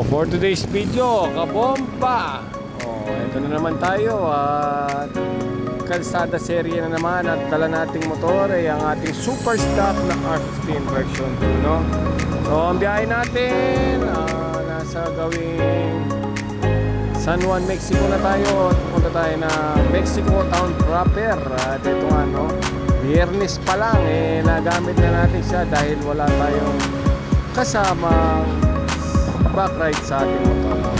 For today's video, kabomba! Ito na naman tayo at kalsada serye na naman at dala nating motor ay ang ating super stock na R15 version 2, no? So ang biyahe natin nasa gawing San Juan, Mexico na tayo at pupunta tayo na Mexico Town proper. At ito nga, no, Biyernes pa lang nagamit na natin siya dahil wala tayong kasamang back ride sa ating motor.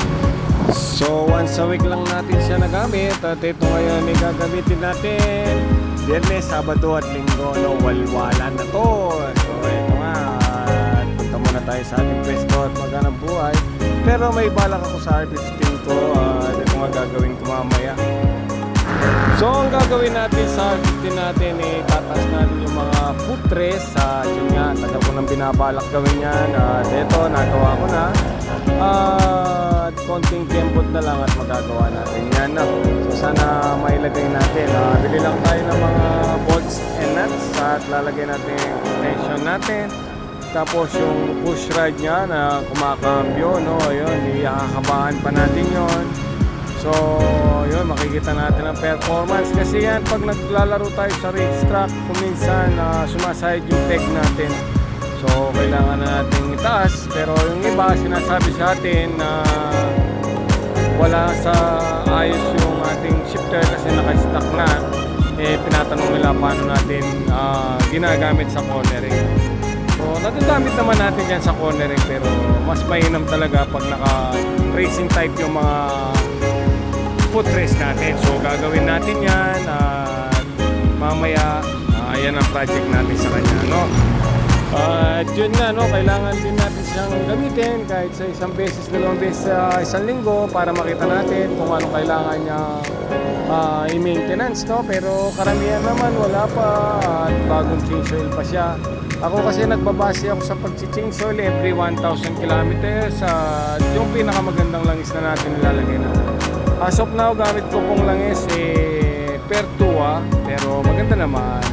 So once a week lang natin siya nagamit at ito ngayon gagamitin natin Biyernes, Sabado at Linggo, no? Walwala na to. So ito nga, punta muna tayo sa ating pwesto at maghanap buhay. Pero may balak ako sa R15 ko, ito nga gagawin ko mamaya. So ang gagawin natin sa R15 natin tataas natin yung mga footrest. Yun nga, tagal ko nang binabalak gawin yan. Ito, nagawa ko na. At konting tempot na lang at magagawa natin yan, no? So sana mailagay natin. Bili lang tayo ng mga bolts and nuts at lalagay natin yung tension natin. Tapos yung push rod nya na kumakambyo, no? Ayun, ihahamahan pa natin yon. So yun, makikita natin ang performance. Kasi yan, pag naglalaro tayo sa racetrack, kuminsan sumaside yung peg natin. So kailangan na natin itaas. Pero yung iba, sinasabi sa atin na wala sa ayos yung ating shifter kasi naka-stock na. Pinatanong nila paano natin ginagamit sa cornering. So nagagamit naman natin yan sa cornering, pero mas mainam talaga pag naka-racing type yung mga footrest natin. So gagawin natin yan at mamaya ayan ang project natin sa kanya, no? At yun nga, no, kailangan din natin siyang gamitin kahit sa isang beses, dalawang beses sa isang linggo para makita natin kung anong kailangan niya i-maintenance, no? Pero karamihan naman wala pa at bagong change oil pa siya. Ako kasi nagbabase ako sa pag-change oil every 1,000 kilometers at yung pinakamagandang langis na natin nilalagay na. As of now, gamit ko pong langis Pertua, pero maganda naman.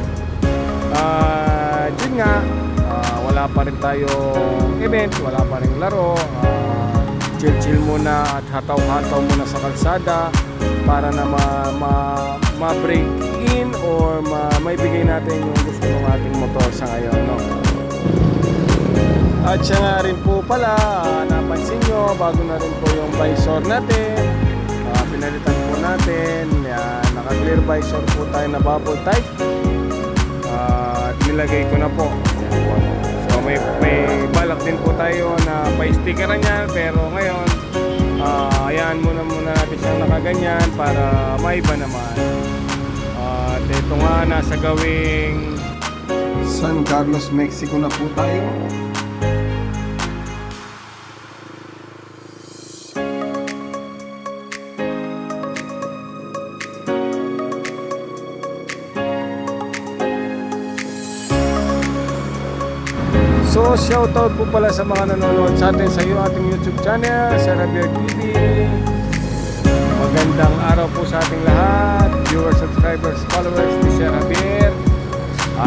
Yun nga, wala pa rin tayong event, wala pa rin laro. Chill muna at hataw-hataw muna sa kalsada para na ma-break in or maibigay natin yung gusto ng ating motor sa ngayon, no? At siya nga rin po pala, napansin nyo, bago na rin po yung visor natin. Pinalitan po natin. Yan, naka-clear visor po tayo na bubble type. At nilagay ko na po. Yan po. So may balak din po tayo na pa-stickeran yan, pero ngayon ayan muna natin siyang nakaganyan para maiba naman. At ito nga, nasa gawing San Carlos, Mexico na po tayo. So shoutout po pala sa mga nanonood sa atin sa ating YouTube channel, sa Javier TV. Magandang araw po sa ating lahat, viewers, subscribers, followers ni Sir Javier.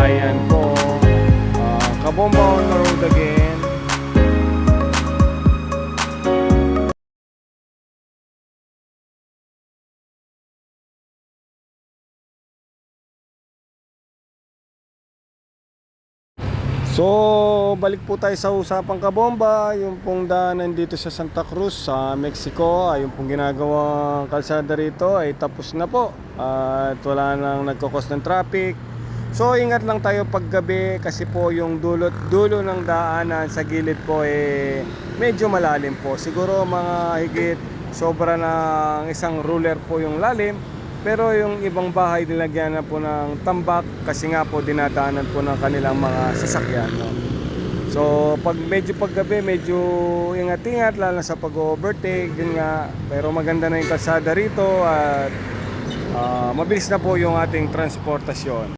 Ayan po, kabomba on the road again. So balik po tayo sa usapang kabomba. Yung pong daanan dito sa Santa Cruz sa Mexico, yung pong ginagawang kalsada rito ay tapos na po at wala nang nagkakos ng traffic. So ingat lang tayo paggabi kasi po yung dulo ng daanan sa gilid po medyo malalim po. Siguro mga higit sobra ng isang ruler po yung lalim. Pero yung ibang bahay nilagyan na po ng tambak kasi nga po dinadaanan po ng kanilang mga sasakyan, no? So pag medyo paggabi, medyo ingat-ingat lalo sa pag-overtake, yun nga. Pero maganda na yung kalsada rito at mabilis na po yung ating transportasyon.